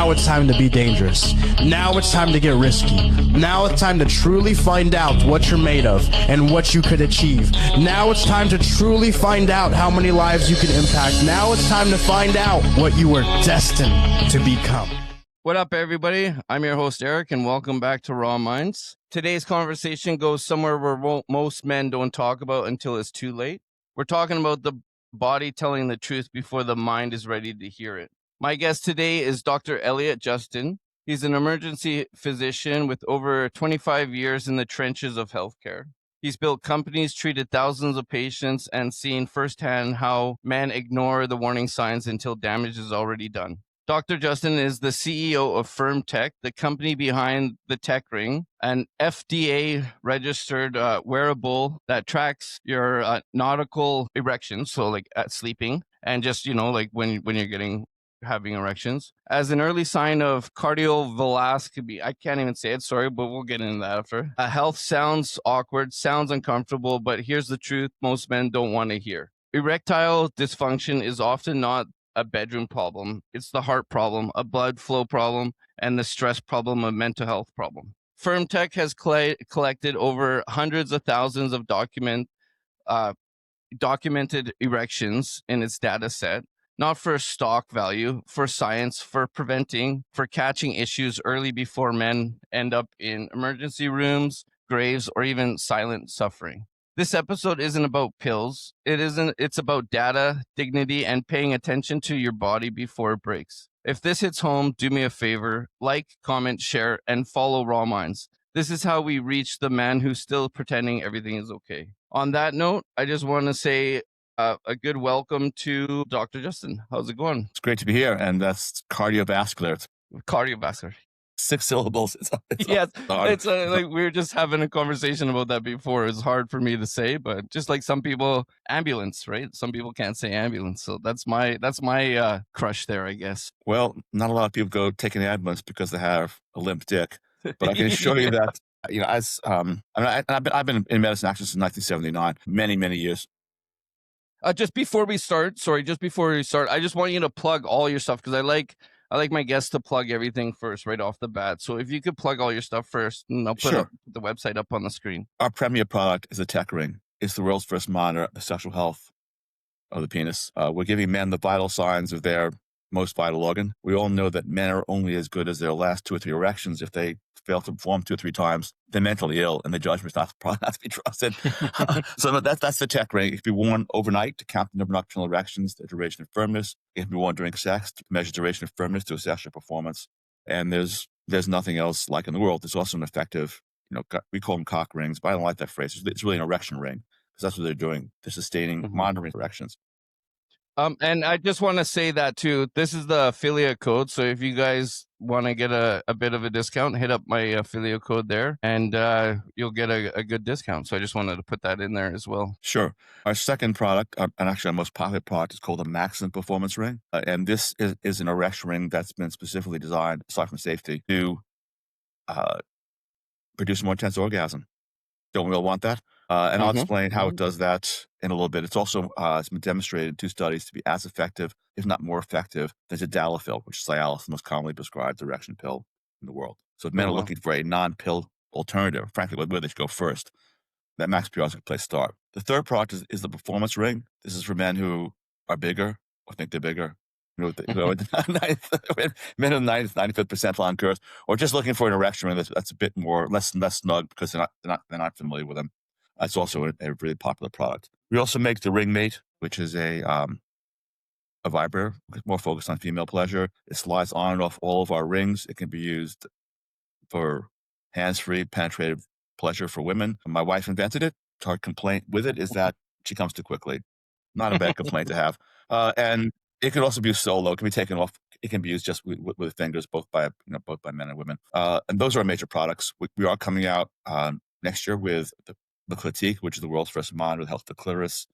now it's time to be dangerous. Now it's time to get risky. Now it's time to truly find out what you're made of and what you could achieve. Now it's time to truly find out how many lives you can impact. Now it's time to find out what you were destined to become. What up, everybody? I'm your host, Erick, and welcome back to Raw Minds. Today's conversation goes somewhere where most men don't talk about until it's too late. We're talking about the body telling the truth before the mind is ready to hear it. My guest today is Dr. Elliot Justin. He's an emergency physician with over 25 years in the trenches of healthcare. He's built companies, treated thousands of patients, and seen firsthand how men ignore the warning signs until damage is already done. Dr. Justin is the CEO of FirmTech, the company behind the TechRing, an FDA-registered wearable that tracks your nautical erections, so like at sleeping, and just, like when you're having erections. As an early sign of cardiovascular, I can't even say it, sorry, but we'll get into that after. Health sounds awkward, sounds uncomfortable, but here's the truth most men don't want to hear. Erectile dysfunction is often not a bedroom problem. It's the heart problem, a blood flow problem, and the stress problem, a mental health problem. FirmTech has collected over hundreds of thousands of documented erections in its data set, not for stock value, for science, for preventing, for catching issues early before men end up in emergency rooms, graves, or even silent suffering. This episode isn't about pills. It's about data, dignity, and paying attention to your body before it breaks. If this hits home, do me a favor, like, comment, share, and follow Raw Minds. This is how we reach the man who's still pretending everything is okay. On that note, I just want to say a good welcome to Dr. Justin. How's it going? It's great to be here, and that's cardiovascular. Cardiovascular. 6 syllables. Yes, it's like we were just having a conversation about that before. It's hard for me to say, but just like some people, ambulance, right? Some people can't say ambulance, so that's my crush there, I guess. Well, not a lot of people go take an ambulance because they have a limp dick, but I can assure you that I've been in medicine actually since 1979, many years. Just before we start, I just want you to plug all your stuff because I like my guests to plug everything first right off the bat. So if you could plug all your stuff first, and I'll put the website up on the screen. Our premier product is a TechRing. It's the world's first monitor of the sexual health of the penis. We're giving men the vital signs of their most vital organ. We all know that men are only as good as their last 2 or 3 erections. If they fail to perform 2 or 3 times, they're mentally ill, and the judgment's not to be trusted. So that's the TechRing. It can be worn overnight to count the number of nocturnal erections, the duration of firmness. It can be worn during sex to measure duration of firmness to assess your performance. And there's nothing else like in the world. There's also an effective, we call them cock rings, but I don't like that phrase. It's really an erection ring because that's what they're doing. They're sustaining, monitoring erections. And I just want to say that too, this is the affiliate code. So if you guys want to get a bit of a discount, hit up my affiliate code there and you'll get a good discount. So I just wanted to put that in there as well. Sure. Our second product, and actually our most popular product, is called the Maximum Performance Ring. And this is an erection ring that's been specifically designed, aside from safety, to produce more intense orgasm. Don't we all want that? And I'll explain how it does that in a little bit. It's also it's been demonstrated in 2 studies to be as effective, if not more effective, than Tadalafil, which is Cialis, the most commonly prescribed erection pill in the world. So if men are looking for a non-pill alternative, frankly, where they should go first, that Max PR is a good place to start. The third product is the Performance Ring. This is for men who are bigger or think they're bigger. Men in the 95th percentile on curves, or just looking for an erection ring that's a bit more less snug because they're not familiar with them. That's also a really popular product. We also make the Ring Mate, which is a vibrator more focused on female pleasure. It slides on and off all of our rings. It can be used for hands-free penetrative pleasure for women. My wife invented it. Our complaint with it is that she comes too quickly. Not a bad complaint to have. And it can also be used solo. It can be taken off. It can be used just with fingers, both by men and women. And those are our major products. We are coming out next year with the Clitique, which is the world's first monitor that helps the clitoris.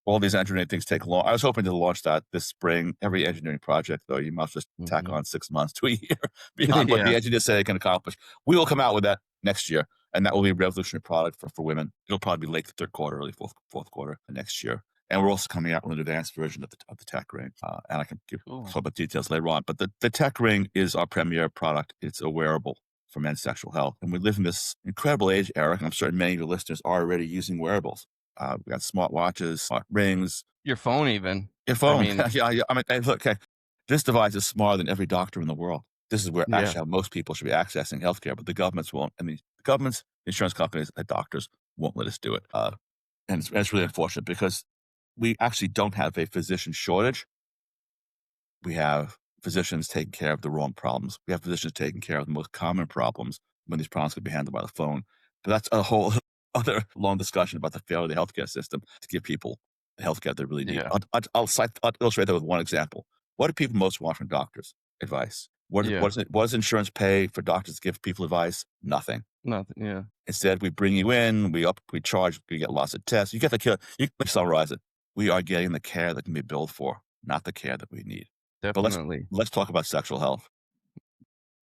All these engineering things take long. I was hoping to launch that this spring. Every engineering project, though, you must just tack on 6 months to a year beyond what the engineers say they can accomplish. We will come out with that next year, and that will be a revolutionary product for women. It'll probably be late the 3rd quarter, early fourth quarter next year. And we're also coming out with an advanced version of the TechRing. And I can talk about details later on. But the TechRing is our premier product. It's a wearable for men's sexual health. And we live in this incredible age, Eric, and I'm certain many of your listeners are already using wearables. We got smartwatches, smart rings. Your phone even. Your phone. I mean, yeah. I mean, hey, look, okay, this device is smarter than every doctor in the world. This is where actually how most people should be accessing healthcare, but the governments won't. I mean, the governments, insurance companies, and doctors won't let us do it. And it's really unfortunate because we actually don't have a physician shortage. We have physicians taking care of the wrong problems. We have physicians taking care of the most common problems when these problems could be handled by the phone. But that's a whole other long discussion about the failure of the healthcare system to give people the healthcare they really need. Yeah. I'll illustrate that with one example. What do people most want from doctors? Advice. What does insurance pay for doctors to give people advice? Nothing. Yeah. Instead, we bring you in, we charge, we get lots of tests. You get the care. You can summarize it. We are getting the care that can be billed for, not the care that we need. Definitely. But let's talk about sexual health.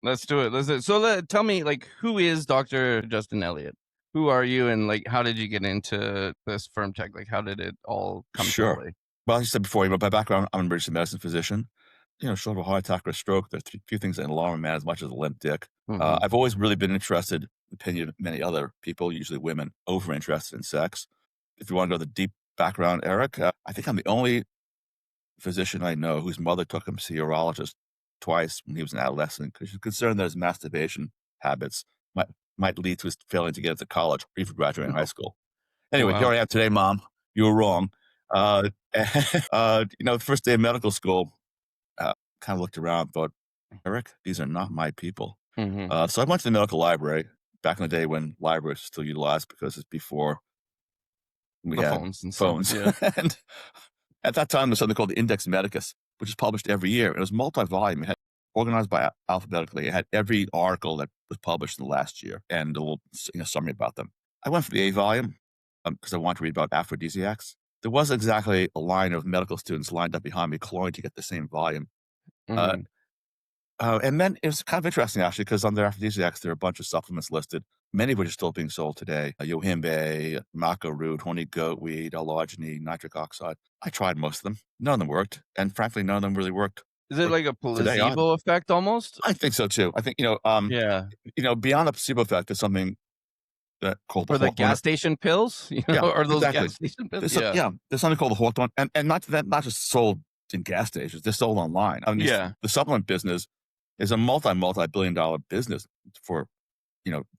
Let's do it. So tell me, like, who is Dr. Justin Elliot? Who are you, and like, how did you get into this FirmTech? Like, how did it all come to play? Well, as you said before, by background, I'm an emergency medicine physician. Short of a heart attack or a stroke, there are a few things that alarm a man as much as a limp dick. I've always really been interested, in the opinion of many other people, usually women, over interested in sex. If you want to go the deep background, Eric, I think I'm the only physician I know whose mother took him to see a urologist twice when he was an adolescent because she was concerned that his masturbation habits might lead to his failing to get into college or even graduating high school. Anyway, here I am today, Mom. You were wrong. The first day of medical school, kind of looked around, thought, Eric, these are not my people. So I went to the medical library back in the day when libraries were still utilized because it's before we had phones. Yeah. And at that time, there's something called the Index Medicus, which is published every year. It was multi-volume. It had organized by alphabetically. It had every article that was published in the last year and a little summary about them. I went for the A volume because I wanted to read about aphrodisiacs. There was exactly a line of medical students lined up behind me clawing to get the same volume. And then it was kind of interesting, actually, because under aphrodisiacs, there are a bunch of supplements listed, many of which are still being sold today. Yohimbe, maca root, horny goatweed, L-arginine, nitric oxide. I tried most of them. None of them worked. And frankly, none of them really worked. Is it like a placebo effect almost? I think so, too. I think, beyond the placebo effect, there's something called the gas station pills, or those gas station pills. There's something called the Hawthorne, and not just sold in gas stations; they're sold online. I mean, the supplement business is a multi-billion-dollar business for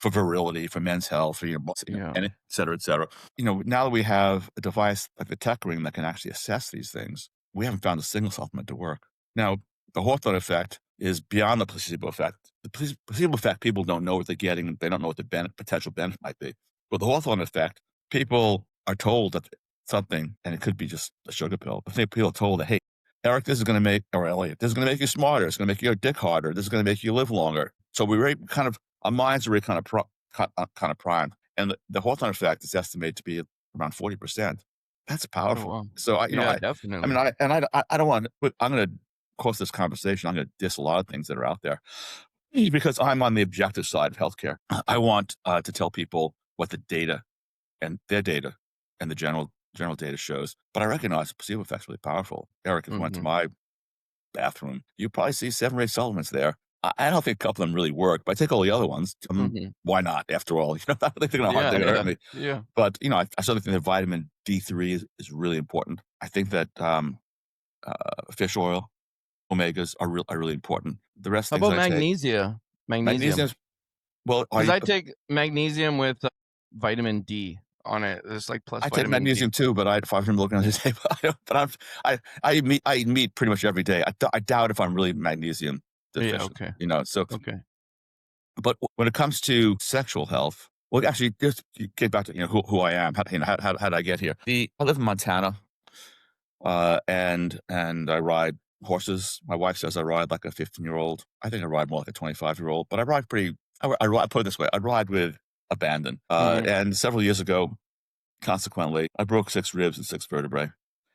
virility, for men's health, for and et cetera, et cetera. Now that we have a device like the TechRing that can actually assess these things, we haven't found a single supplement to work. Now, the Hawthorne effect is beyond the placebo effect. The placebo effect, people don't know what they're getting. They don't know what the potential benefit might be. But the Hawthorne effect, people are told that something, and it could be just a sugar pill, but people are told that, hey, Eric, this is going to make, or Elliot, this is going to make you smarter. It's going to make your dick harder. This is going to make you live longer. So our minds are really kind of primed. And the Hawthorne effect is estimated to be around 40%. That's powerful. Oh, wow. So definitely. I mean, I don't want to, I'm going to, of course, this conversation, I'm going to diss a lot of things that are out there because I'm on the objective side of healthcare. I want to tell people what the data and their data and the general data shows, but I recognize the placebo effect's really powerful. Eric, if you went to my bathroom, you probably see 7 or 8 supplements there. I don't think a couple of them really work, but I take all the other ones. Why not? After all, I don't think they're going to hurt me. Yeah. But I certainly think that vitamin D3 is really important. I think that fish oil, omegas are really important. The rest. How about magnesia? Magnesium. Well, because I take magnesium with vitamin D on it. It's like plus. I take magnesium too, but I had 500 milligrams a day. But I eat meat pretty much every day. I doubt if I'm really magnesium deficient. Yeah. Okay. Okay. But when it comes to sexual health, well, actually, just get back to who I am. How did I get here? I live in Montana, and I ride horses. My wife says I ride like a 15-year-old. I think I ride more like a 25-year-old. But I ride I put it this way: I ride with abandon. And several years ago, consequently, I broke 6 ribs and 6 vertebrae.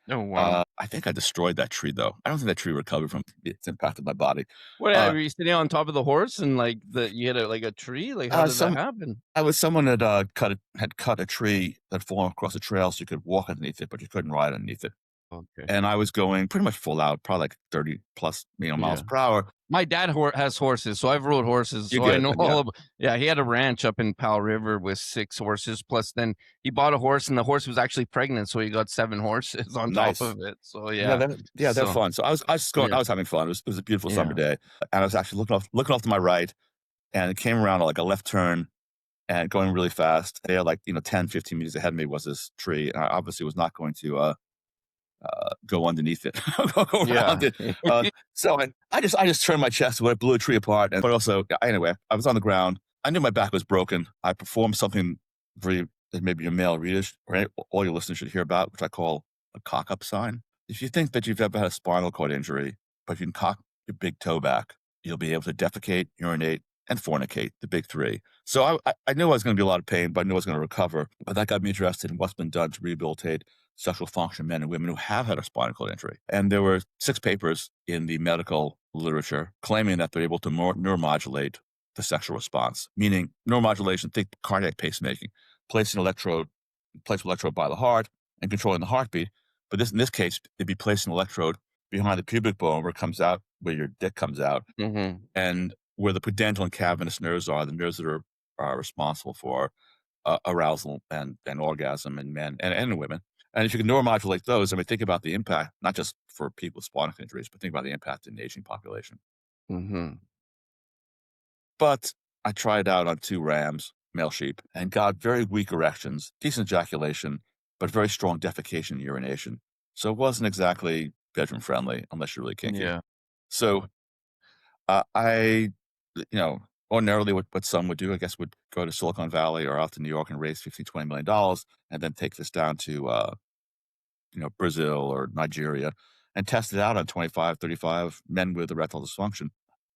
Oh, wow. I think I destroyed that tree, though. I don't think that tree recovered from its impact on my body. What, Uh, were you sitting on top of the horse and, like, you hit a tree? Like, how did that some happen? I was someone that had cut a tree that fallen across a trail, so you could walk underneath it, but you couldn't ride underneath it. Okay. And I was going pretty much full out, probably like 30 plus, miles Yeah. per hour. My dad has horses, so I've rode horses, You so I get it know then, yeah. all of yeah, he had a ranch up in Powell River with 6 horses, plus then he bought a horse, and the horse was actually pregnant, so he got 7 horses on top Nice. of it, so Yeah, yeah. they're So, fun. So I was going, yeah, I was having fun. It was a beautiful summer yeah. day, and I was actually looking off to my right, and it came around like a left turn and going really fast. They had like 10, 15 meters ahead of me was this tree, and I obviously was not going to go underneath it, go Yeah. around it. So I just turned my chest when I blew a tree apart. But also, anyway, I was on the ground. I knew my back was broken. I performed something that maybe your male readers or all your listeners should hear about, which I call a cock up sign. If you think that you've ever had a spinal cord injury, but you can cock your big toe back, you'll be able to defecate, urinate, and fornicate, the big 3. So I knew I was going to be a lot of pain, but I knew I was going to recover. But that got me interested in what's been done to rehabilitate sexual function men and women who have had a spinal cord injury. And there were 6 papers in the medical literature claiming that they're able to neuromodulate the sexual response, meaning neuromodulation, think cardiac pacemaking, placing an electrode by the heart and controlling the heartbeat. But in this case, it'd be placing an electrode behind the pubic bone where it comes out, where your dick comes out, and where the pudendal and cavernous nerves are, the nerves that are responsible for arousal and orgasm in men and in women. And if you can neuromodulate those, I mean, think about the impact, not just for people with spinal injuries, but think about the impact in the aging population. But I tried out on 2 rams, male sheep, and got very weak erections, decent ejaculation, but very strong defecation and urination. So it wasn't exactly bedroom friendly unless you're really kinky. Yeah. So ordinarily what some would do, I guess, would go to Silicon Valley or out to New York and raise $15-20 million and then take this down to Brazil or Nigeria and test it out on 25, 35 men with erectile dysfunction.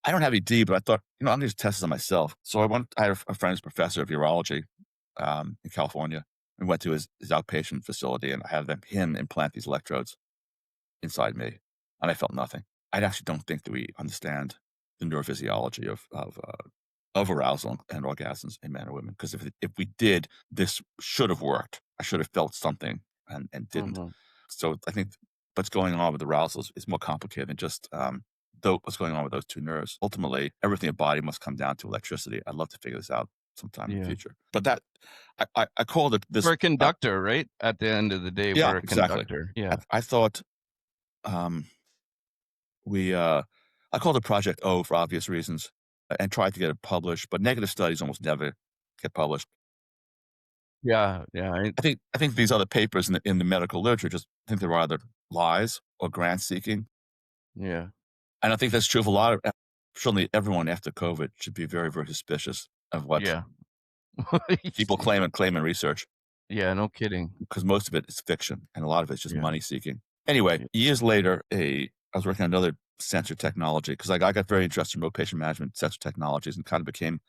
I don't have ED, but I thought, I'm going to just test this on myself. So I had a friend who's professor of urology in California. We went to his outpatient facility and I had him implant these electrodes inside me, and I felt nothing. I actually don't think that we understand the neurophysiology of arousal and orgasms in men or women. Because if we did, this should have worked. I should have felt something and didn't. So I think what's going on with arousal is more complicated than just what's going on with those 2 nerves. Ultimately, everything in the body must come down to electricity. I'd love to figure this out sometime in the future. But that I called it this. We're a conductor, right? At the end of the day, Yeah, we're a exactly. conductor. Yeah. I thought I called it Project O for obvious reasons and tried to get it published, but negative studies almost never get published. Yeah. I think these other papers in the medical literature just think they're either lies or grant seeking. Yeah. And I think that's true of certainly everyone after COVID should be very, very suspicious of what people claim in research. Yeah, no kidding. Because most of it is fiction and a lot of it's just money seeking. Anyway, Yeah. years later, I was working on another sensor technology because I got very interested in remote patient management sensor technologies and kind of became,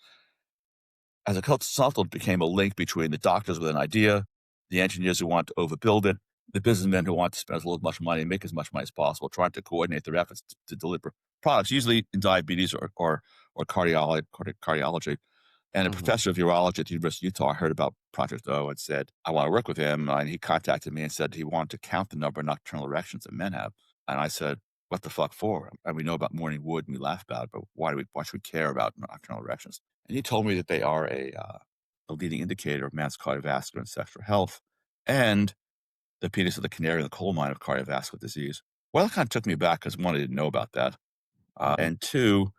as a consultant, became a link between the doctors with an idea, the engineers who want to overbuild it, the businessmen who want to spend as little much money and make as much money as possible, trying to coordinate their efforts to deliver products, usually in diabetes or cardiology. And a professor of urology at the University of Utah heard about Project O and said, I want to work with him. And he contacted me and said he wanted to count the number of nocturnal erections that men have. And I said, what the fuck for? And we know about morning wood and we laugh about it, but why should we care about nocturnal erections? And he told me that they are a leading indicator of man's cardiovascular and sexual health, and the penis of the canary in the coal mine of cardiovascular disease. Well, that kind of took me back because 1, I didn't know about that. And 2,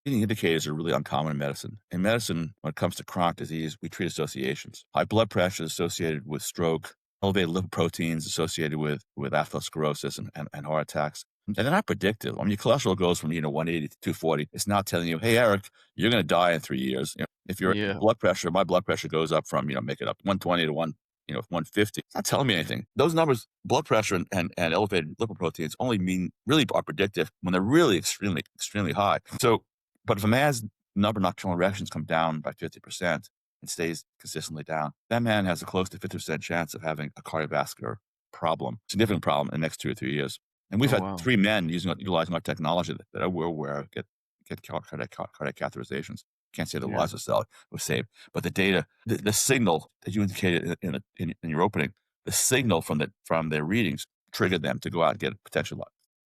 leading indicators are really uncommon in medicine. In medicine, when it comes to chronic disease, we treat associations. High blood pressure is associated with stroke, elevated lipoproteins associated with atherosclerosis and heart attacks. And they're not predictive. I mean, your cholesterol goes from 180 to 240. It's not telling you, hey, Eric, you're going to die in 3 years. If your blood pressure, my blood pressure goes up from make it up 120 to 150. It's not telling me anything. Those numbers, blood pressure and elevated lipoproteins, only really are predictive when they're really extremely, extremely high. So, but if a man's number of nocturnal erections come down by 50% and stays consistently down, that man has a close to 50% chance of having a cardiovascular problem, significant problem in the next 2 or 3 years. And we've Oh, had wow. 3 men utilizing our technology that we're aware of get cardiac catheterizations. Can't say the lives were saved, but the data, the signal that you indicated in your opening, the signal from their readings triggered them to go out and get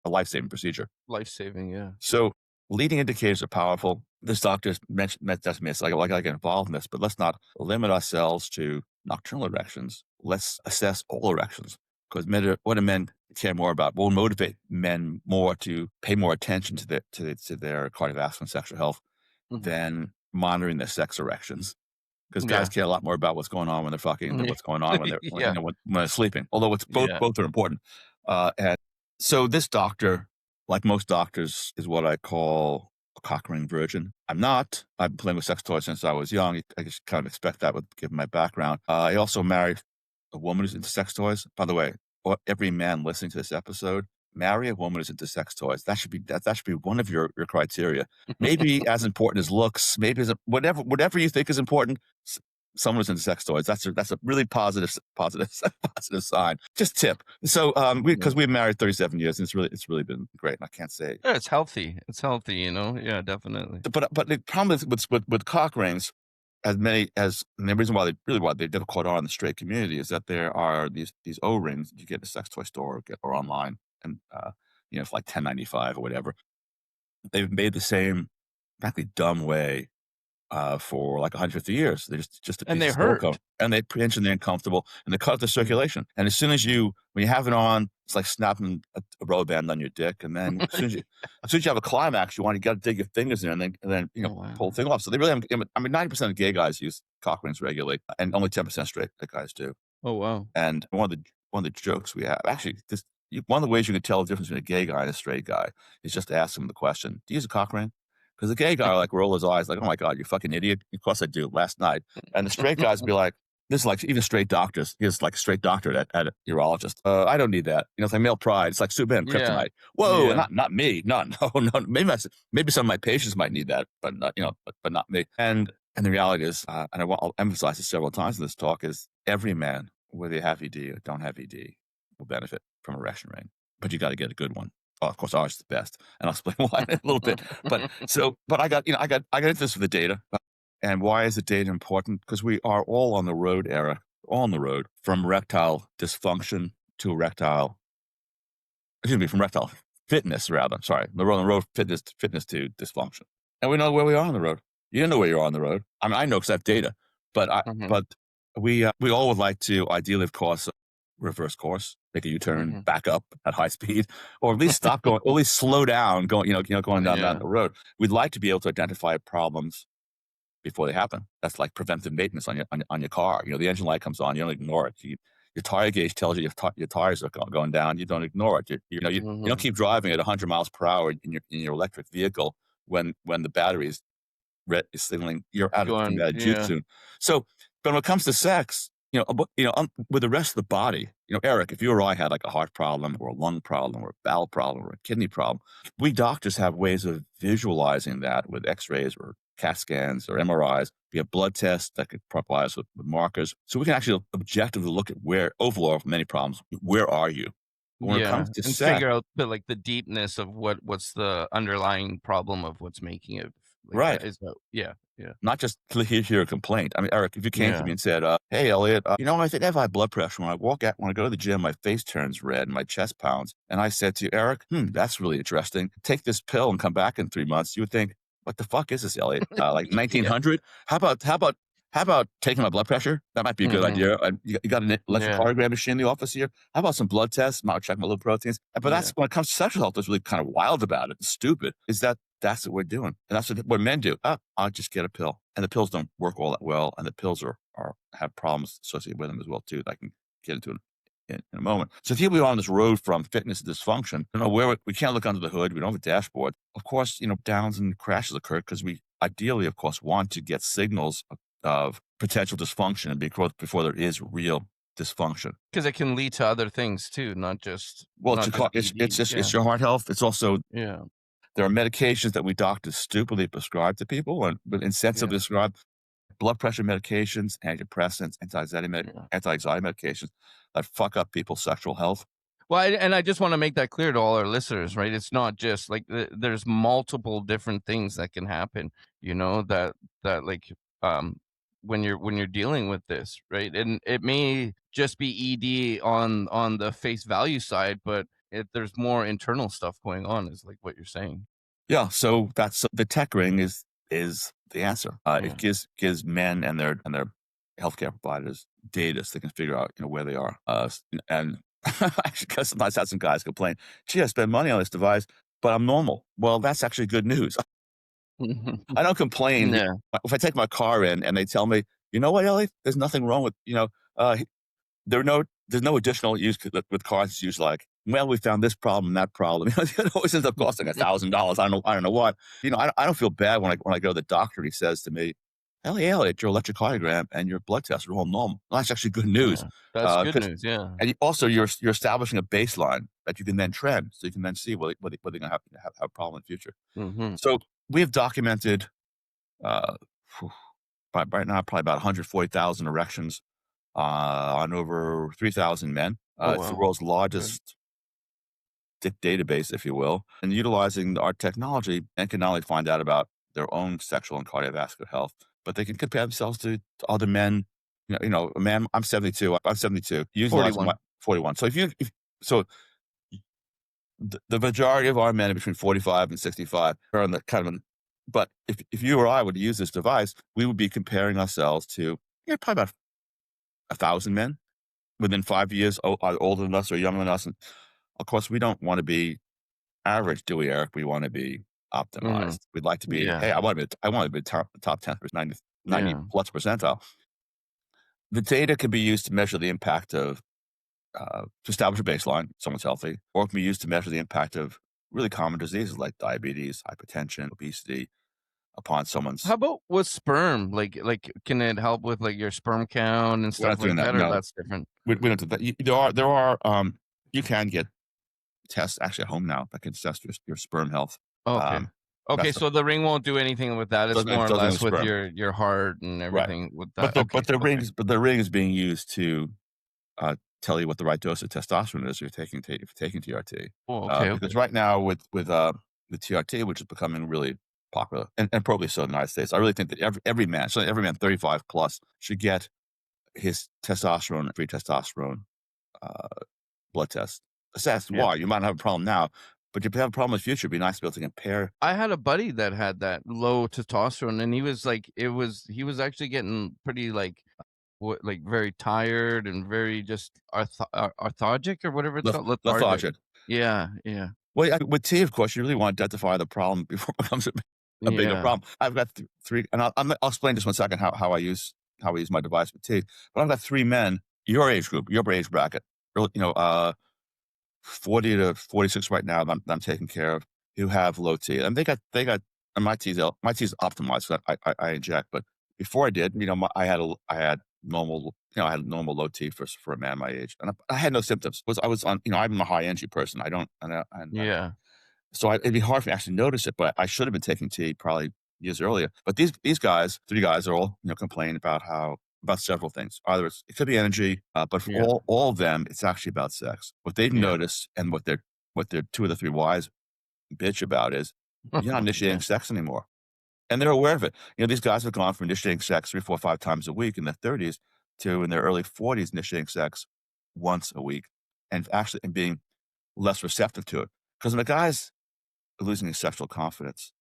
a life-saving procedure. Life-saving, yeah. So leading indicators are powerful. This doctor mentioned that's me. It's like I get involved in this, but let's not limit ourselves to nocturnal erections. Let's assess all erections, because what do men care more about? What will motivate men more to pay more attention to their cardiovascular and sexual health than monitoring their sex erections? Because guys care a lot more about what's going on when they're fucking than what's going on when they're when they're sleeping. Although both are important. And so this doctor, like most doctors, is what I call a cock ring virgin. I'm not. I've been playing with sex toys since I was young. I just kind of expect that given my background. I also married a woman who's into sex toys. By the way, every man listening to this episode, marry a woman who's into sex toys. That should be one of your criteria. Maybe as important as looks. Maybe whatever you think is important. Someone who's into sex toys. That's a really positive sign. Just tip. So because we've married 37 years, and it's really been great. And I can't say it's healthy. It's healthy, Yeah, definitely. But the problem is with cock rings, and the reason why they're difficult in the straight community is that there are these O-rings you get in a sex toy store or online, and it's like $10.95 or whatever. They've made the same, frankly, dumb way for like 150 years. They're just a piece and they of hurt, silicone. And they pinch and they're uncomfortable, and they cut the circulation. And as soon as when you have it on, it's like snapping a rubber band on your dick. And then as soon as you have a climax, you got to dig your fingers in, and then pull the thing off. So they really have, 90% of gay guys use cock rings regularly, and only 10% straight guys do. Oh, wow. And one of the jokes we have, actually, one of the ways you can tell the difference between a gay guy and a straight guy is just to ask them the question, do you use a cock ring? Because the gay guy will roll his eyes like, oh my God, you fucking idiot. Of course I do, last night. And the straight guys be like, this is like even straight doctors. He's like a straight doctor at a urologist. I don't need that. It's like male pride. It's like Superman kryptonite. Whoa, not me. No. Maybe some of my patients might need that, but not, but not me. And the reality is, and I'll emphasize this several times in this talk, is every man, whether they have ED or don't have ED, will benefit from an erection ring. But you got to get a good one. Oh, of course, ours is the best, and I'll explain why in a little bit. But I got into this with the data, and why is the data important? Because we are all on the road, Eric, all on the road from erectile dysfunction to from erectile fitness, rather. Sorry, we're on the road fitness to dysfunction, and we know where we are on the road. You don't know where you are on the road. I mean, I know because I have data, but we all would like to ideally, of course, reverse course, make a U-turn, back up at high speed, or at least stop going, or at least slow down going down the road. We'd like to be able to identify problems before they happen. That's like preventive maintenance on your car. The engine light comes on, you don't ignore it. Your tire gauge tells you your tires are going down. You don't ignore it. You don't keep driving at 100 miles per hour in your electric vehicle when the battery is signaling you're out of juice soon. So, but when it comes to sex, with the rest of the body, Eric, if you or I had like a heart problem or a lung problem or a bowel problem or a kidney problem, we doctors have ways of visualizing that with x-rays or CAT scans or MRIs. We have blood tests that could provide us with markers. So we can actually objectively look at where overall for many problems, where are you? When it comes to sex, figure out the deepness of what's the underlying problem of what's making it. Right. Not just to hear a complaint. I mean, Eric, if you came to me and said, hey, Elliot, I think I have high blood pressure. When I go to the gym, my face turns red and my chest pounds. And I said to you, Eric, that's really interesting. Take this pill and come back in 3 months. You would think, what the fuck is this, Elliot? Like 1900? How about taking my blood pressure? That might be a good idea. You got an electrocardiogram machine in the office here. How about some blood tests? Might check my liver proteins. But that's when it comes to sexual health, that's really kind of wild about it. It's stupid. Is that's what we're doing. And that's what men do. I'll just get a pill. And the pills don't work all that well. And the pills have problems associated with them as well, too, that I can get into in a moment. So here we are on this road from fitness to dysfunction. Where we can't look under the hood. We don't have a dashboard. Of course, downs and crashes occur because we ideally, of course, want to get signals of potential dysfunction before there is real dysfunction. Because it can lead to other things, too, not just... Well, it's your heart health. It's also... There are medications that we doctors stupidly prescribe to people and insensibly prescribe. blood pressure medications, antidepressants, anti-anxiety medications that fuck up people's sexual health. Well, and I just want to make that clear to all our listeners, right? It's not just like there's multiple different things that can happen, that like when you're dealing with this, right? And it may just be ED on the face value side, but there's more internal stuff going on, is like what you're saying. Yeah, so that's the TechRing is the answer. Yeah. It gives men and their healthcare providers data so they can figure out where they are. And actually, sometimes I have some guys complain, "Gee, I spend money on this device, but I'm normal." Well, that's actually good news. I don't complain. Yeah. If I take my car in and they tell me, "You know what, Elliot? There's nothing wrong with there's no additional use with cars. It's used like, well, we found this problem, that problem. It always ends up costing $1,000. I don't know what. I don't feel bad when I go to the doctor and he says to me, Elliot, your electrocardiogram and your blood tests are all normal. Well, that's actually good news. Yeah, that's good news. Yeah. And also you're establishing a baseline that you can then trend, so you can then see whether they're going to have a problem in the future. Mm-hmm. So we have documented right now probably about 140,000 erections on over 3,000 men. It's the world's largest database, if you will. And utilizing our technology, men can not only find out about their own sexual and cardiovascular health, but they can compare themselves to other men. A man. I'm 72. I'm 72. 41. So the majority of our men are between 45 and 65 are on the but if you or I were to use this device, we would be comparing ourselves to probably about 1,000 men within 5 years, older than us or younger than us. And of course, we don't want to be average, do we, Eric? We want to be optimized. Mm-hmm. We'd like to be, Yeah. hey, I want to be top 10%, 90 plus percentile. The data can be used to measure the impact of, to establish a baseline, someone's healthy, or it can be used to measure the impact of really common diseases like diabetes, hypertension, obesity upon someone's. How about with sperm? Like, can it help with like your sperm count and stuff like that, or no. that's different? We don't do that. There are you can get tests actually at home now that can test your sperm health. Okay. Okay, so the ring won't do anything with that. It's more or less with your heart and everything, right, with that. But the ring is being used to tell you what the right dose of testosterone is if you're taking TRT. Oh, okay. Because right now with TRT, which is becoming really popular and probably so in the United States, I really think that every man 35 plus should get his testosterone, free testosterone blood test assessed. Why? You might not have a problem now, but if you have a problem in the future, it'd be nice to be able to compare. I had a buddy that had that low testosterone, and he was like, he was actually getting pretty like very tired and very just lethargic or whatever it's called. Lethargic. Yeah. Well, with T, of course, you really want to identify the problem before it becomes a bigger problem. I've got three, and I'll explain just 1 second how I use my device with T. But I've got 3 men, your age group, your age bracket, 40 to 46 right now that I'm taking care of, who have low T, and they got and my T's optimized, so I inject. But before I did, I had normal, I had normal low T for a man my age, and I had no symptoms. I was on, I'm a high energy person. So it'd be hard for me to actually notice it, but I should have been taking T probably years earlier. But these guys, 3 guys, are all complaining about several things. Either it could be energy, but for all of them, it's actually about sex. What they've noticed, and what their 2 of the 3 wives bitch about, is you're not initiating sex anymore, and they're aware of it. These guys have gone from initiating sex 3, 4, 5 times a week in their 30s to in their early 40s initiating sex once a week, and being less receptive to it. Because when a guy's losing his sexual confidence,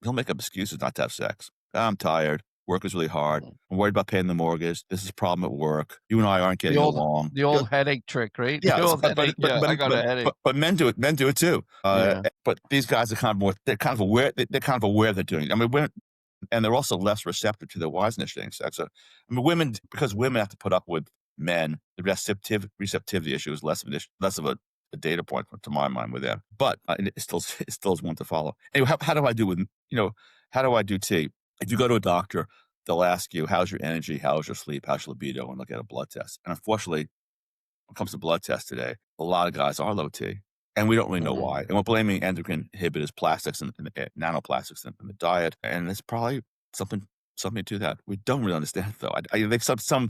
he'll make up excuses not to have sex. I'm tired. Work is really hard. I'm worried about paying the mortgage. This is a problem at work. You and I aren't getting along. The old headache trick, right? Yeah, I got a headache. But men do it. Men do it too. But these guys are kind of more. They're kind of aware. They're kind of aware they're doing it. I mean, women, and they're also less receptive to their wives initiating sex. So, women, because women have to put up with men, the receptivity issue is less of a data point to my mind with them. But it still is one to follow. Anyway, how do I do how do I do T? If you go to a doctor, they'll ask you, how's your energy, how's your sleep, how's your libido, and they'll get a blood test. And unfortunately, when it comes to blood tests today, a lot of guys are low T, and we don't really know why. And we're blaming endocrine inhibitors, plastics, and nanoplastics in the diet. And it's probably something something to that. We don't really understand it, though. I think some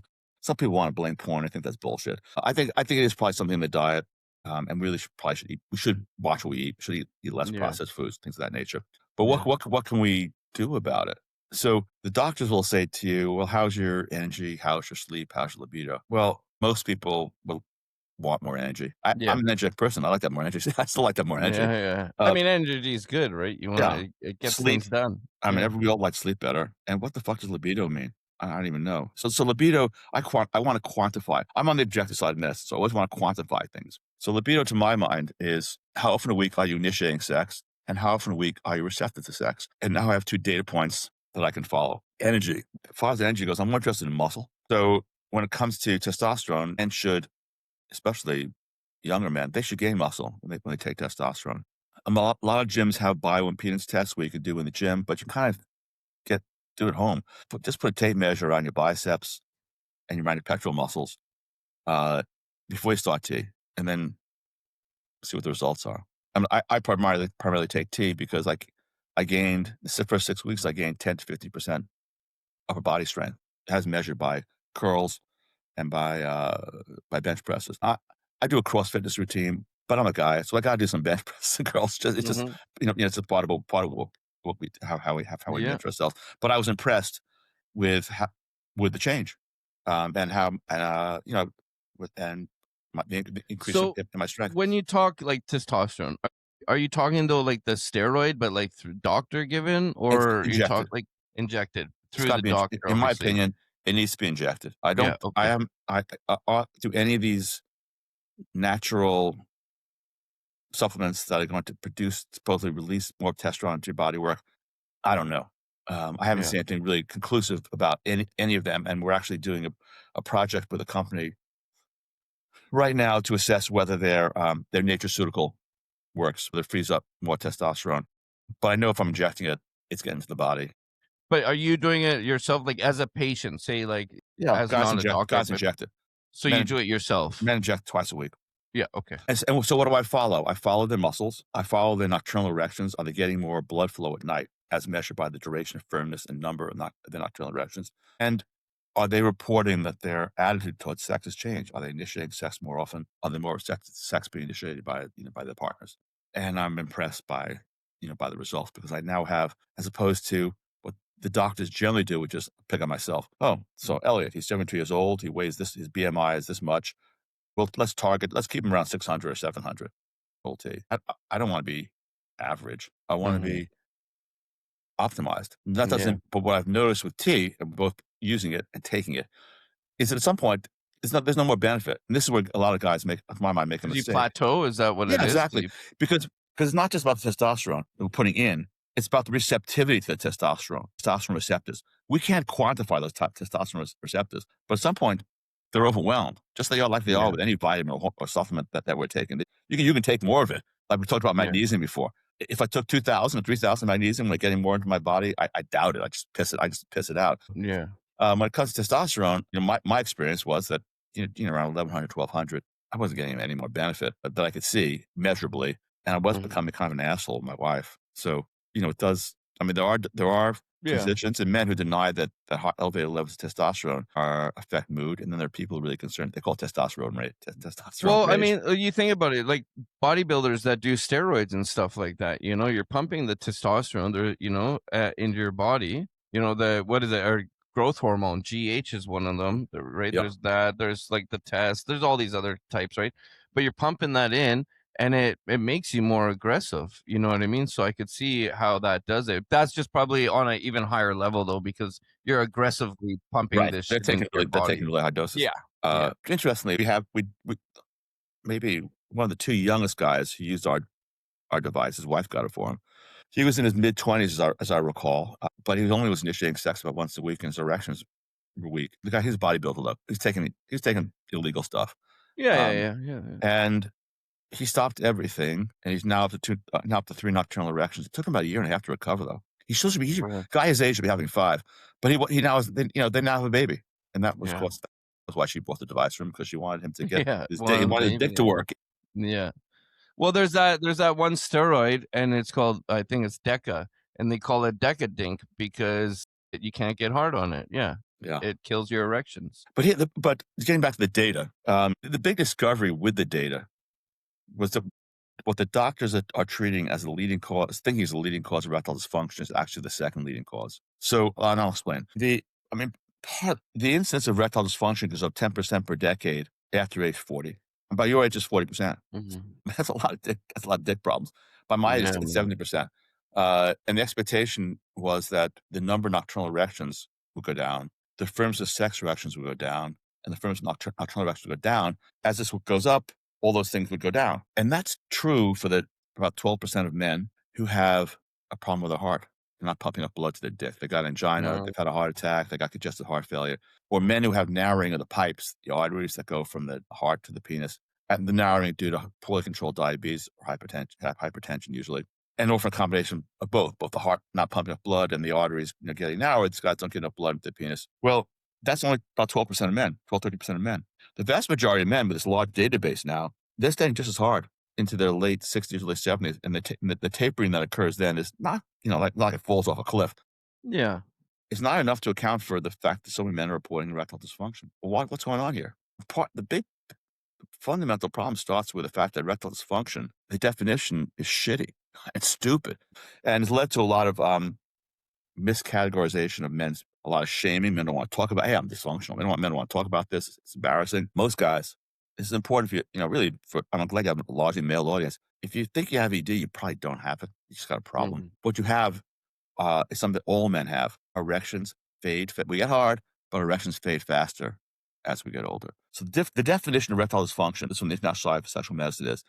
people want to blame porn. I think that's bullshit. I think it is probably something in the diet, and really should eat. We should watch what we eat. We should eat less Yeah. processed foods, things of that nature. But Yeah. what can we do about it? So the doctors will say to you, well, how's your energy? How's your sleep? How's your libido? Well, most people will want more energy. I'm Yeah. an energetic person. I like that more energy. I still like that more energy. Yeah. I mean, energy is good, right? You want Yeah. it gets Sleep. things done. I mean, Yeah. we all like sleep better. And what the fuck does libido mean? I don't even know. So libido, I want to quantify. I'm on the objective side of this, so I always want to quantify things. So libido, to my mind, is how often a week are you initiating sex, and how often a week are you receptive to sex. And now I have 2 data points that I can follow. Energy. As far as energy goes, I'm more interested in muscle. So when it comes to testosterone, men should, especially younger men, they should gain muscle when they take testosterone. A lot of gyms have bioimpedance tests where you can do in the gym, but you kind of do it at home. Just put a tape measure on your biceps and your pectoral muscles before you start T, and then see what the results are. I mean, I primarily take T because I gained, the first 6 weeks, I gained 10 to 50% upper body strength, as measured by curls and by bench presses. I do a cross fitness routine, but I'm a guy, so I got to do some bench presses and curls. It's just it's a part of what we how we measure ourselves. But I was impressed with the change, and how the increase So in my strength. when you talk like testosterone, are you talking though like the steroid, but like through doctor given, or you talk Injected. like injected It's through gotta the be doctor? in my Obviously. opinion, it needs to be injected. I Yeah. don't. I Okay. am. Do any of these natural supplements that are going to supposedly release more testosterone into your body work? I don't know. I haven't Yeah. seen anything really conclusive about any of them, and we're actually doing a project with a company right now to assess whether their nutraceutical works, whether it frees up more testosterone. But I know if I'm injecting it, it's getting to the body. But are you doing it yourself, like as a patient, say like Yeah, as not a doctor, guys but inject it. so you do it yourself? Men inject twice a week. Yeah. Okay. And so what do I follow? I follow their muscles. I follow their nocturnal erections. Are they getting more blood flow at night, as measured by the duration, firmness, and number of the nocturnal erections? And are they reporting that their attitude towards sex has changed? Are they initiating sex more often? Are they more receptive to sex being initiated by their partners? And I'm impressed by by the results, because I now have, as opposed to what the doctors generally do, which is pick on myself. Oh, so Elliot, he's 72 years old. He weighs this. His BMI is this much. Well, let's keep him around 600 or 700 full T. I don't want to be average. I want to be optimized. And that doesn't, but what I've noticed with T, and both using it and taking it, is that at some point, there's no more benefit. And this is where a lot of guys make a mistake. You plateau? Is that what it is? Exactly. Because it's not just about the testosterone that we're putting in. It's about the receptivity to the testosterone receptors. We can't quantify those type testosterone receptors, but at some point, they're overwhelmed, just like they are with any vitamin or supplement that we're taking. You can take more of it. Like we talked about magnesium before. If I took 2,000 or 3,000 magnesium, like getting more into my body, I doubt it. I just piss it out. Yeah. When it comes to testosterone, my experience was that around 1,100, 1,200, I wasn't getting any more benefit that I could see measurably, and I was becoming kind of an asshole with my wife. So it does. I mean, there are physicians and men who deny that elevated levels of testosterone affect mood, and then there are people really concerned. They call it testosterone rate. Well, I mean, you think about it, like bodybuilders that do steroids and stuff like that. You're pumping the testosterone, into your body. What is it? Or growth hormone, GH is one of them, right? Yep. There's that. There's like the test. There's all these other types, right? But you're pumping that in, and it makes you more aggressive. You know what I mean? So I could see how that does it. That's just probably on an even higher level though, because you're aggressively pumping this shit into your body. They're taking really high doses. Yeah. Interestingly, we maybe one of the 2 youngest guys who used our device. His wife got it for him. He was in his mid-20s, as I recall, but he was initiating sex about once a week, and his erections were weak. The guy, he's a bodybuilder though. He's taking illegal stuff. Yeah. And he stopped everything, and he's now up to 3 nocturnal erections. It took him about a year and a half to recover, though. He's supposed to be guy his age should be having 5, but he now is. They now have a baby, and that was, of course, that was why she bought the device for him, because she wanted him to get his dick to work. Yeah. Well, there's that one steroid, and it's called, I think it's Deca, and they call it Decadink because You can't get hard on it. Yeah. Yeah. It kills your erections. But getting back to the data, the big discovery with the data was what the doctors are treating as the leading cause, thinking is the leading cause of erectile dysfunction, is actually the second leading cause. So, and I'll explain. The incidence of erectile dysfunction goes up 10% per decade after age 40. And by your age, it's 40%. Mhm. That's a lot of dick problems. By my age, Yeah, it's man. 70%. And the expectation was that the number of nocturnal erections would go down, the firms of sex erections would go down, and the firms of nocturnal erections would go down. As this goes up, all those things would go down. And that's true for about 12% of men who have a problem with their heart. They're not pumping up blood to their dick. They got angina, No. they've had a heart attack, they got congestive heart failure. Or men who have narrowing of the pipes, the arteries that go from the heart to the penis, and the narrowing due to poorly controlled diabetes or hypertension usually. And often a combination of both the heart not pumping up blood and the arteries getting narrowed. These guys don't get enough blood into the penis. Well, that's only about 12% of men, 30% of men. The vast majority of men with this large database now, they're staying just as hard into their late 60s, late 70s. And the tapering that occurs then is not, like it falls off a cliff. Yeah. It's not enough to account for the fact that so many men are reporting erectile dysfunction. Well, what's going on here? The big fundamental problem starts with the fact that erectile dysfunction, the definition is shitty and stupid, and has led to a lot of miscategorization of men's, a lot of shaming. Men don't want to talk about, hey, I'm dysfunctional. Men don't want to talk about this. It's embarrassing. Most guys, this is important for you, really, I'm glad you have a largely male audience. If you think you have ED, you probably don't have it. You just got a problem. Mhm. What you have is something that all men have. Erections fade. We get hard, but erections fade faster as we get older. So the definition of erectile dysfunction, this is from the International Society for Sexual Medicine, is,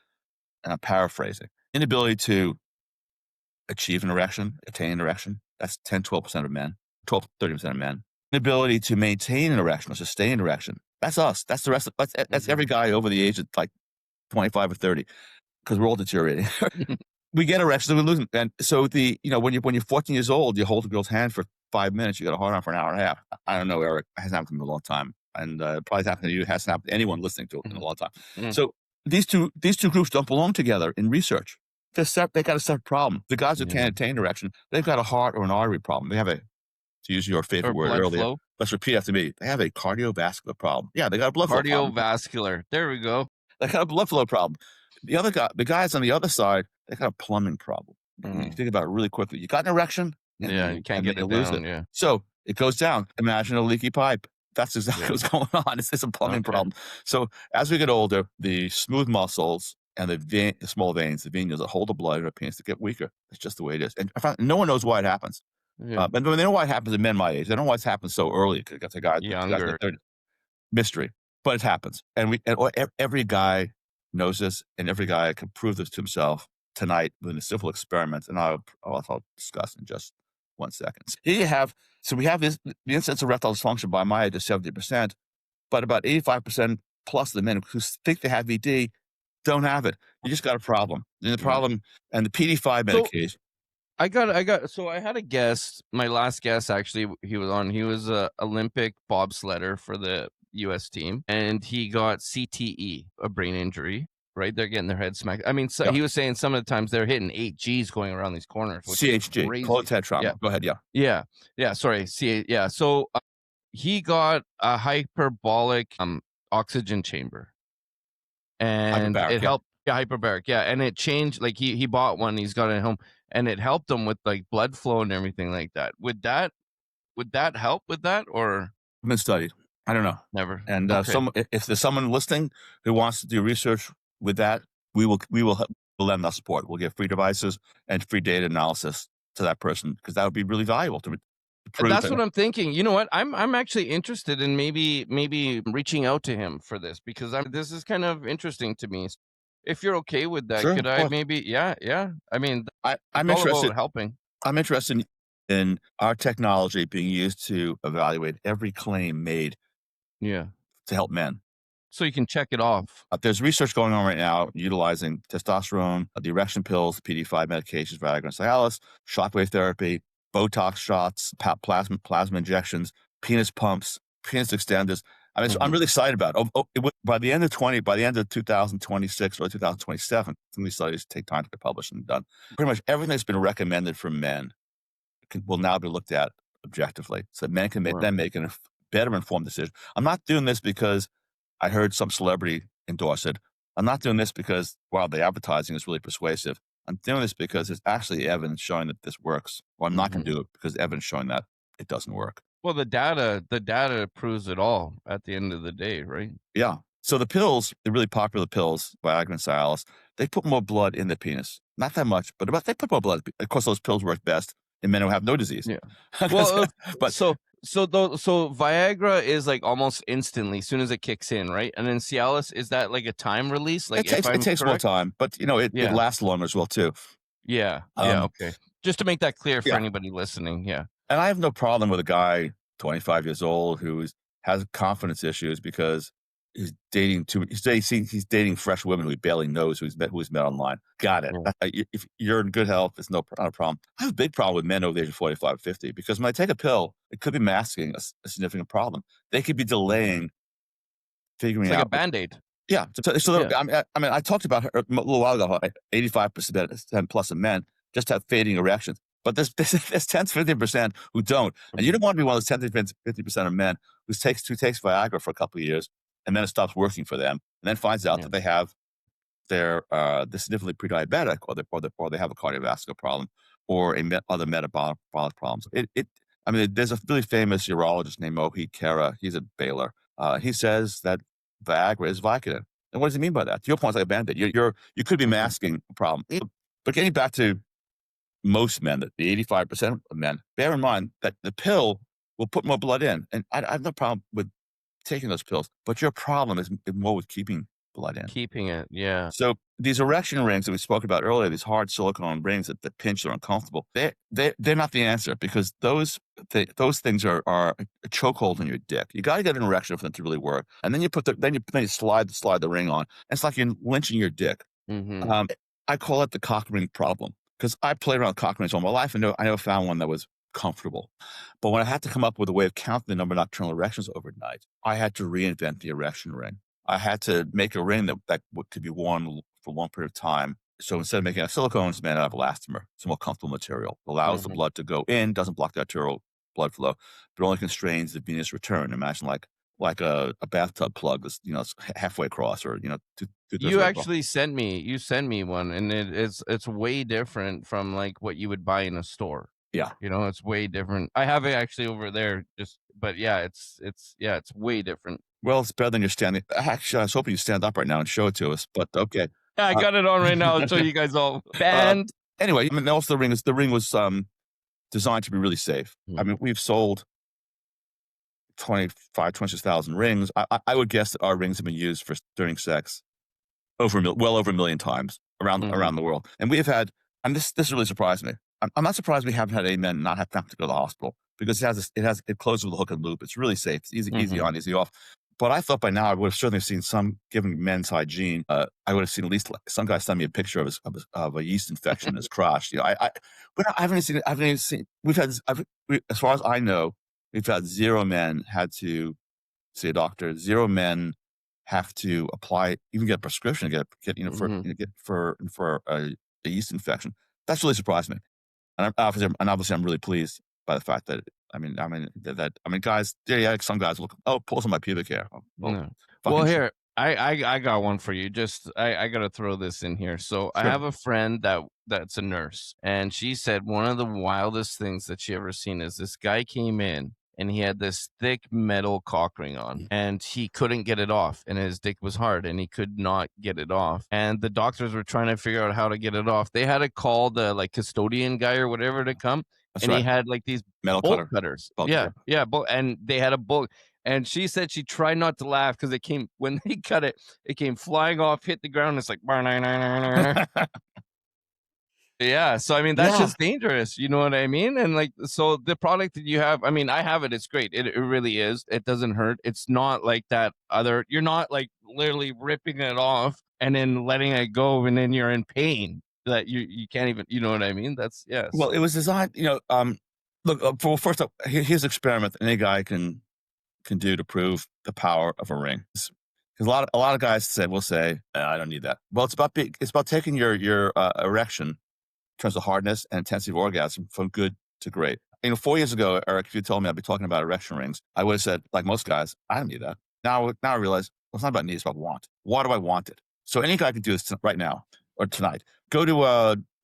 and I'm paraphrasing, inability to achieve an erection, attain an erection. That's 10-12% of men, 30% of men. Inability to maintain an erection or sustain an erection. That's us. That's the rest of that's every guy over the age of like 25 or 30, because we're all deteriorating. We get erections and we lose them. And so when you're 14 years old, you hold a girl's hand for 5 minutes, you got a hard on for an hour and a half. I don't know, Eric. It hasn't happened to me in a long time. And probably happened to you. It hasn't happened to anyone listening to it in a long time. Mhm. So these two groups don't belong together in research. They got a separate problem. The guys who can't attain erection, they've got a heart or an artery problem. They have to use your favorite word blood earlier. flow. Let's repeat after me. They have a cardiovascular problem. Yeah, they got a blood flow problem. Cardiovascular. There we go. They got a blood flow problem. The guys on the other side, they got a plumbing problem. You think about it really quickly. You got an erection, You can't get it lose down. it. Yeah. So it goes down. Imagine a leaky pipe. That's exactly what's going on. It's a plumbing problem. So as we get older, the smooth muscles and the small veins, the venules that hold the blood in our penis, to get weaker. It's just the way it is. And no one knows why it happens. Yeah. But they know why it happens in men my age. They don't know why it happens so early. Because the guys Younger. in their 30s. Mystery. But it happens. And every guy knows this, and every guy can prove this to himself tonight with a simple experiment. And I'll discuss in just 1 second. Here you have, so we have the incidence of erectile dysfunction by my age is 70%, but about 85% plus of the men who think they have ED don't have it. You just got a problem. And the problem, and the PD5 medication. So I had a guest, my last guest actually, he was a Olympic bobsledder for the US team, and he got CTE, a brain injury, right? They're getting their head smacked. I mean, he was saying some of the times they're hitting 8 Gs going around these corners. CHG, cold head trauma. Yeah. Go ahead, Yeah, sorry, yeah. So he got a hyperbolic oxygen chamber. And it helped, hyperbaric, and it changed, like he bought one, he's got it at home, and it helped him with like blood flow and everything like that. Would that help with that, or? Been studied. I don't know. Never. And if there's someone listening who wants to do research with that, we will lend our support. We'll give free devices and free data analysis to that person, because that would be really valuable to prove. That's what I'm thinking. You know what? I'm actually interested in maybe reaching out to him for this, because this is kind of interesting to me. If you're okay with that, could I maybe? Yeah. I mean, I'm interested in helping. I'm interested in our technology being used to evaluate every claim made. Yeah. To help men. So you can check it off. There's research going on right now utilizing testosterone, the erection pills, PD5 medications, Viagra and Cialis, shockwave therapy, Botox shots, plasma injections, penis pumps, penis extenders. I mean, I'm really excited about it. By the end of 2026 or 2027, some of these studies take time to get published and done. Pretty much everything that's been recommended for men will now be looked at objectively, so that men can Right. then make a better informed decision. I'm not doing this because I heard some celebrity endorse it. I'm not doing this because, wow, the advertising is really persuasive. I'm doing this because there's actually evidence showing that this works. Or I'm not going to do it because evidence showing that it doesn't work. Well, the data proves it all at the end of the day, right? Yeah. So the pills, the really popular pills, Viagra and Cialis, they put more blood in the penis. Not that much, but they put more blood. Of course, those pills work best in men who have no disease. Yeah. Well, but so Viagra is like almost instantly, as soon as it kicks in, right? And then Cialis, is that like a time release? Like it takes more time, but it lasts longer as well too. Yeah. Okay. Just to make that clear for anybody listening. Yeah. And I have no problem with a guy 25 years old who has confidence issues because he's dating he's dating fresh women who he barely knows, who he's met online. Got it. If you're in good health, it's not a problem. I have a big problem with men over the age of 45 or 50 because when I take a pill, it could be masking a significant problem. They could be delaying figuring It's like out a Band-Aid. Yeah. I mean, I talked about her a little while ago, 85% plus of men just have fading erections. But there's 10 to 15% who don't. And you don't want to be one of those 10 to 50% of men who takes Viagra for a couple of years and then it stops working for them and then finds out that they have they're significantly pre-diabetic or they have a cardiovascular problem or other metabolic problems. I mean, there's a really famous urologist named Mohit Kara. He's at Baylor. He says that Viagra is Vicodin. And what does he mean by that? To your point, it's like a Band-Aid. You could be masking a problem. But getting back to most men, the 85% of men, bear in mind that the pill will put more blood in. And I have no problem with taking those pills. But your problem is more with keeping blood in. Keeping it, yeah. So these erection rings that we spoke about earlier, these hard silicone rings that pinch are uncomfortable, they're not the answer because those things are a chokehold on your dick. You got to get an erection for them to really work, and then you slide the ring on. And it's like you're lynching your dick. Mm-hmm. I call it the cock ring problem because I played around with cock rings all my life, and I never found one that was comfortable. But when I had to come up with a way of counting the number of nocturnal erections overnight, I had to reinvent the erection ring. I had to make a ring that could be worn for a long period of time. So instead of making a silicone, it's made out of elastomer. It's a more comfortable material. It allows the blood to go in, doesn't block the arterial blood flow, but only constrains the venous return. Imagine like a bathtub plug that's it's halfway across or you actually sent me one, and it's way different from like what you would buy in a store. Yeah. It's way different. I have it actually over there but yeah, it's way different. Well, it's better than you're standing. Actually, I was hoping you stand up right now and show it to us, but okay. Yeah, I got it on right now. I'll show you guys all. Band. Anyway, I mean, also the ring was designed to be really safe. I mean, we've sold 26,000 rings. I would guess that our rings have been used during sex well over 1 million times around the world. And we've had, and this really surprised me. I'm not surprised we haven't had any men not have to go to the hospital because it closes with a hook and loop. It's really safe. It's easy on, easy off. But I thought by now I would have certainly seen some, given men's hygiene, I would have seen at least some guy send me a picture of a yeast infection in his crotch. I haven't seen. As far as I know, we've had 0 men had to see a doctor. 0 men have to even get a prescription to get for a yeast infection. That's really surprised me. And obviously I'm really pleased by the fact that guys, some guys will pulls on my pubic hair. Well, here I got one for you. Just I got to throw this in here. So sure. I have a friend that's a nurse, and she said one of the wildest things that she ever seen is this guy came in and he had this thick metal cock ring on, and he couldn't get it off, and his dick was hard, and he could not get it off. And the doctors were trying to figure out how to get it off. They had to call the custodian guy or whatever to come. That's and right. He had these metal bolt cutters. Yeah. And they had a bolt. And she said she tried not to laugh because when they cut it, it came flying off, hit the ground. It's like, yeah. So, I mean, that's just dangerous. You know what I mean? And so the product that you have, I mean, I have it. It's great. It really is. It doesn't hurt. It's not like that you're not literally ripping it off and then letting it go and then you're in pain. That you can't even, you know what I mean? That's Well, it was designed, look, first up, here's an experiment that any guy can do to prove the power of a ring. Because a lot of guys will say, I don't need that. Well, it's about taking your erection in terms of hardness and intensity of orgasm from good to great. 4 years ago, Eric, if you told me I'd be talking about erection rings, I would have said, like most guys, I don't need that. Now I realize, well, it's not about need, it's about want. Why do I want it? So any guy can do this right now or tonight. Go to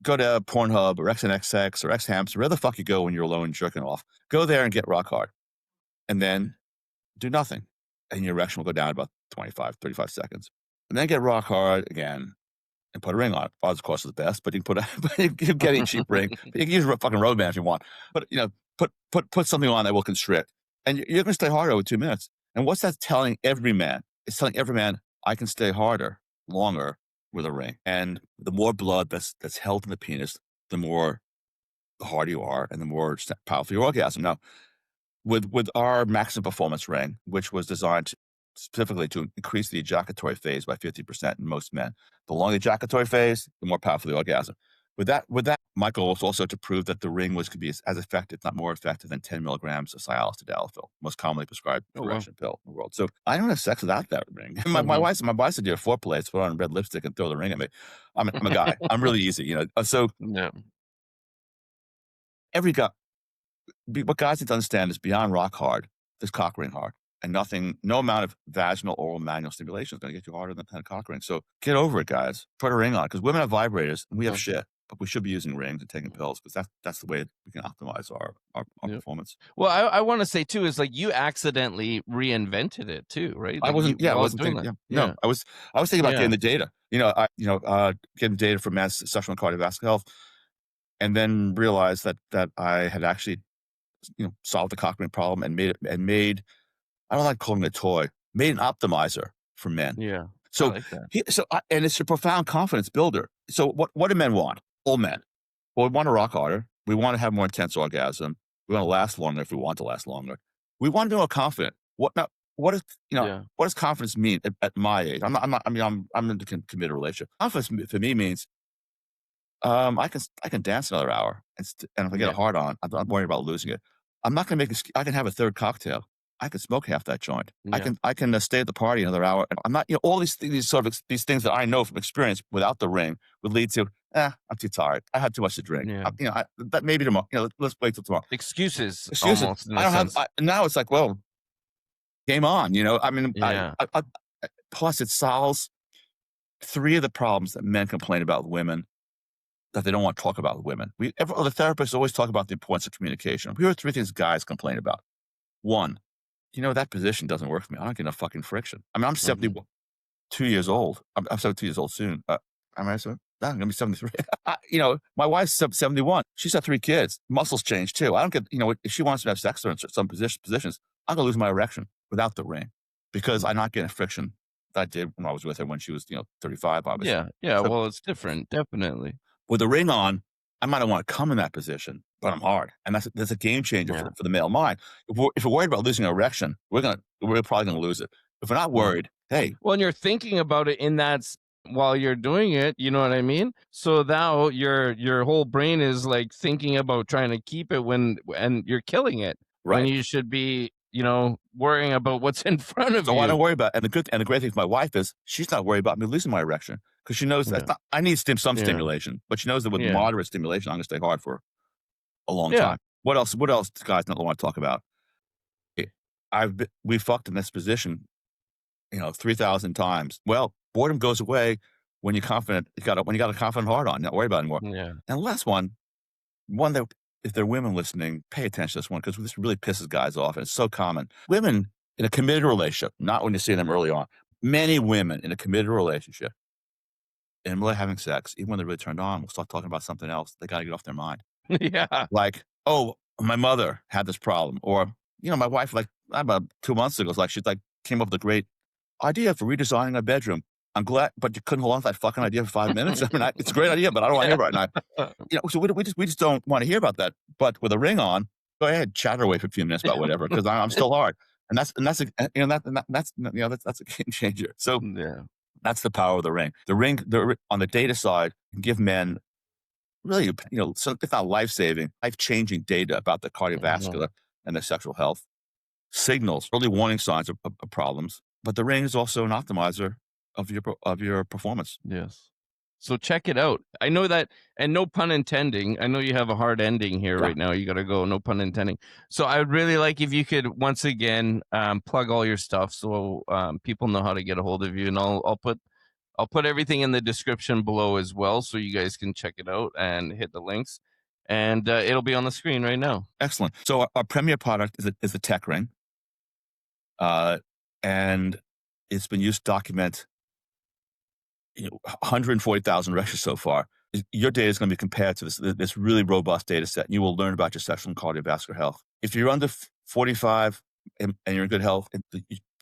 Pornhub or XNXX or XHamster, where the fuck you go when you're alone jerking off. Go there and get rock hard. And then do nothing. And your erection will go down about 25, 35 seconds. And then get rock hard again and put a ring on it. Odds, of course, is the best, but you can you get a cheap ring. But you can use a fucking road band if you want. But, put something on that will constrict. And you're going to stay harder over 2 minutes. And what's that telling every man? It's telling every man, I can stay harder, longer with a ring. And the more blood that's held in the penis, the more hard you are and the more powerful your orgasm. Now, with our maximum performance ring, which was designed specifically to increase the ejaculatory phase by 50% in most men. The longer the ejaculatory phase, the more powerful the orgasm. With that, my goal was also to prove that the ring could be as effective, if not more effective, than 10 milligrams of Cialis tadalafil, most commonly prescribed erection pill in the world. So I don't have sex without that ring. My wife said, "You're foreplay, put on red lipstick and throw the ring at me." I'm a guy. I'm really easy, So every guy, what guys need to understand is beyond rock hard, there's cock ring hard. And no amount of vaginal, oral, manual stimulation is going to get you harder than a cock ring. So get over it, guys. Put a ring on, because women have vibrators and we have shit. But we should be using rings and taking pills, because that's the way we can optimize our performance. Well, I want to say too is like you accidentally reinvented it too, right? Like I wasn't thinking. No, I was thinking about getting the data. Getting data from men's sexual and cardiovascular health, and then realized that I had actually, solved the cock ring problem and made I don't like calling it a toy, made an optimizer for men. Yeah. So, I like that. And it's a profound confidence builder. So what do men want? All men. Well, we want to rock harder. We want to have more intense orgasm. We want to last longer if we want to last longer. We want to be more confident. What does confidence mean at my age? I'm in a committed relationship. Confidence for me means I can dance another hour, and if I get a hard on, I'm not worried about losing it. I'm not going to I can have a third cocktail. I can smoke half that joint. Yeah. I can stay at the party another hour. I'm not, all these things that I know from experience without the ring would lead to, I'm too tired. I had too much to drink. Yeah. That maybe tomorrow. Let's wait till tomorrow. Excuses. Almost, now it's like, well, game on. Plus it solves 3 of the problems that men complain about with women that they don't want to talk about with women. The therapists always talk about the importance of communication. Here are 3 things guys complain about. 1. That position doesn't work for me. I don't get enough fucking friction. I'm 72 years old. I'm 72 years old soon. Am I so? I'm going to be 73. My wife's 71. She's had 3 kids. Muscles change too. I don't get, if she wants to have sex in some positions, I'm going to lose my erection without the ring, because I'm not getting friction that I did when I was with her when she was, 35, obviously. Yeah. So, well, it's different. Definitely. With the ring on, I might not want to come in that position, but I'm hard. And that's a game changer for the male mind. If we're worried about losing an erection, we're probably going to lose it. If we're not worried, hey. Well, and you're thinking about it while you're doing it, you know what I mean? So now your whole brain is like thinking about trying to keep it and you're killing it. Right. When you should be, worrying about what's in front of you. So I don't worry about it. And the great thing for my wife is she's not worried about me losing my erection, because she knows that I need some stimulation, but she knows that with moderate stimulation, I'm going to stay hard for a long time. What else do guys not want to talk about? We fucked in this position, 3,000 times. Well, boredom goes away when you're confident. When you got a confident heart on, not worry about it anymore. Yeah. And the last one that, if there are women listening, pay attention to this one, because this really pisses guys off, and it's so common. Women in a committed relationship, not when you see them early on. Many women in a committed relationship, and really having sex, even when they're really turned on, will start talking about something else. They got to get off their mind. Yeah. Like, oh, my mother had this problem, or my wife, like about 2 months ago, came up with a great idea for redesigning our bedroom. I'm glad, but you couldn't hold on to that fucking idea for 5 minutes. It's a great idea, but I don't want to hear about it right now. So we just don't want to hear about that. But with a ring on, go ahead, chatter away for a few minutes about whatever, because I'm still hard, and that's a game changer. So that's the power of the ring. The ring on the data side can give men really, if not life-saving, life-changing data about the cardiovascular and their sexual health, signals, early warning signs of problems. But the ring is also an optimizer of your performance. Yes. So check it out. I know that, and no pun intending. I know you have a hard ending here right now. You got to go, no pun intending. So I would really like if you could once again plug all your stuff so people know how to get a hold of you, and I'll put everything in the description below as well, so you guys can check it out and hit the links, and it'll be on the screen right now. Excellent. So our premier product is the TechRing, and it's been used to document 140,000 erections so far. Your data is going to be compared to this really robust data set, and you will learn about your sexual and cardiovascular health. If you're under 45 and you're in good health,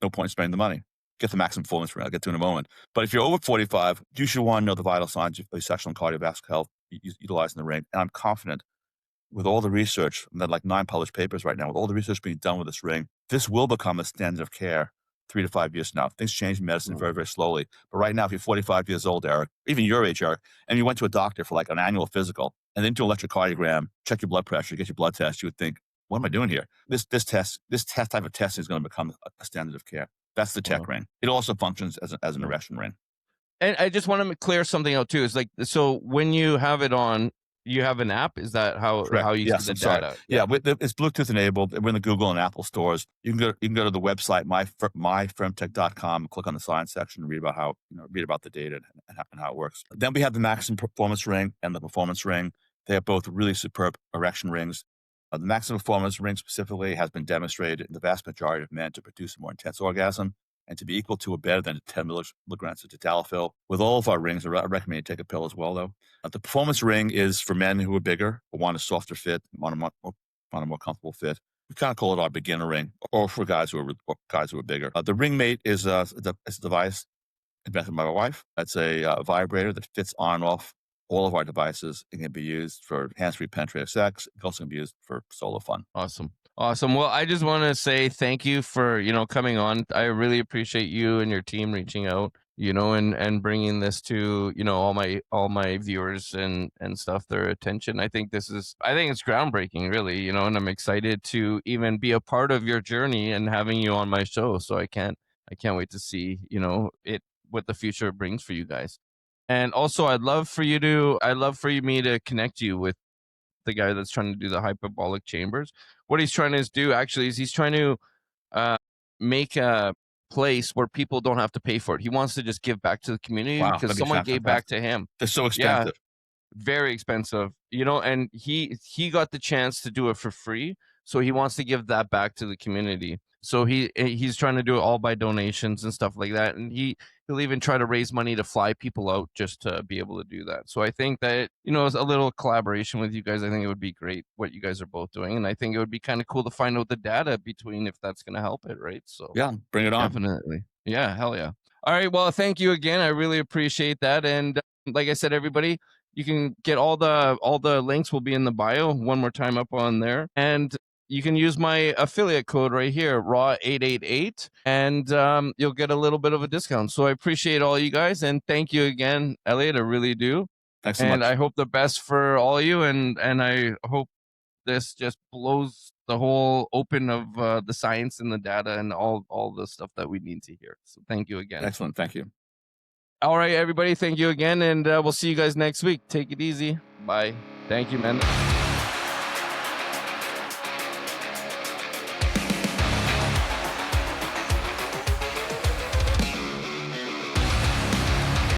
no point in spending the money. Get the maximum performance ring. I'll get to in a moment. But if you're over 45, you should want to know the vital signs of your sexual and cardiovascular health utilizing the ring. And I'm confident with all the research, and there are like 9 published papers right now, with all the research being done with this ring, this will become a standard of care 3 to 5 years from now. Things change in medicine very, very slowly. But right now, if you're 45 years old, Eric, even your age, Eric, and you went to a doctor for like an annual physical and then do an electrocardiogram, check your blood pressure, get your blood test, you would think, what am I doing here? This type of testing is going to become a standard of care. That's the TechRing. It also functions as an erection ring. And I just want to clear something out too. Is like, so when you have it on, you have an app. Is that how you see the data? Yeah, it's Bluetooth enabled. We're in the Google and Apple stores. You can go to the website myfirmtech.com, click on the science section, and read about the data and how it works. Then we have the Maximum Performance Ring and the Performance Ring. They are both really superb erection rings. The Maximum Performance Ring specifically has been demonstrated in the vast majority of men to produce a more intense orgasm and to be equal to or better than 10 milligrams of tadalafil. With all of our rings, I recommend you take a pill as well, though. The Performance Ring is for men who are bigger, or want a softer fit, want a more comfortable fit. We kind of call it our beginner ring, or for guys who are bigger. The Ring Mate is a device invented by my wife. That's a vibrator that fits on and off all of our devices. It can be used for hands-free penetrative sex. It also can be used for solo fun. Awesome. Well, I just want to say thank you for, coming on. I really appreciate you and your team reaching out, and bringing this to, all my viewers and stuff, their attention. I think it's groundbreaking, really, and I'm excited to even be a part of your journey and having you on my show. So I can't wait to see, what the future brings for you guys. And also I'd love for me to connect you with the guy that's trying to do the hyperbolic chambers. What he's trying to do actually is he's trying to make a place where people don't have to pay for it. He wants to just give back to the community because someone gave back to him. They're so expensive. Yeah, very expensive, and he got the chance to do it for free. So he wants to give that back to the community. So he's trying to do it all by donations and stuff like that. And he'll even try to raise money to fly people out just to be able to do that. So I think that, as a little collaboration with you guys, I think it would be great what you guys are both doing. And I think it would be kind of cool to find out the data between if that's going to help it, right? So yeah, bring it on. Definitely. Yeah, hell yeah. All right. Well, thank you again. I really appreciate that. And like I said, everybody, you can get all the links will be in the bio one more time up on there. And you can use my affiliate code right here, RAW888, and you'll get a little bit of a discount. So I appreciate all you guys, and thank you again, Elliot. I really do. Thanks so much. And I hope the best for all of you, and I hope this just blows the whole open of the science and the data and all the stuff that we need to hear. So thank you again. Excellent. Thank you. All right, everybody. Thank you again, and we'll see you guys next week. Take it easy. Bye. Thank you, man.